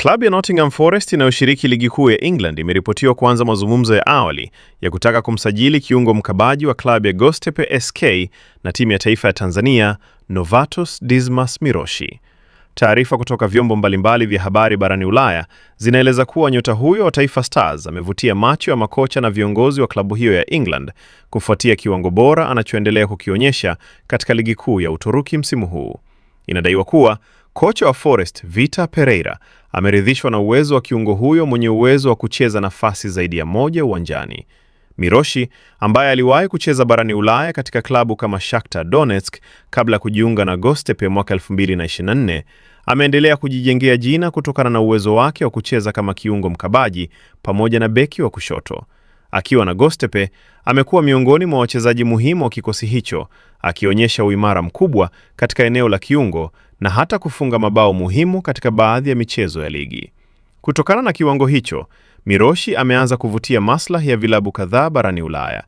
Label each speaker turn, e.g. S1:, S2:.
S1: Klabu ya Nottingham Forest inayoshiriki ligi kuu ya England imeripotiwa kuanza mazungumzo ya awali ya kutaka kumsajili kiungo mkabaji wa klabu ya Göztepe SK na timu ya taifa ya Tanzania, Novatus Dismas Miroshi. Taarifa kutoka vyombo mbalimbali vya habari barani Ulaya zinaeleza kuwa nyota huyo wa Taifa Stars amevutia macho ya makocha na viongozi wa klabu hiyo ya England kufuatia kiwango bora anachoendelea kukionyesha katika ligi kuu ya Uturuki msimu huu. Inadaiwa kuwa kocha wa Forest Vitor Pereira ameridhishwa na uwezo wa kiungo huyo mwenye uwezo wa kucheza nafasi zaidi ya moja uwanjani. Miroshi, ambaye aliwahi kucheza barani Ulaya katika klabu kama Shakhtar Donetsk kabla ya kujiunga na Göztepe mwaka 2024, ameendelea kujijengea jina kutokana na uwezo wake wa kucheza kama kiungo mkabaji pamoja na beki wa kushoto. Akiwa na Göztepe, amekuwa miongoni mwa wachezaji muhimu wa kikosi hicho, akionyesha uimara mkubwa katika eneo la kiungo na hata kufunga mabao muhimu katika baadhi ya michezo ya ligi. Kutokana na kiwango hicho, Miroshi ameanza kuvutia maslahi ya vilabu kadhaa barani Ulaya.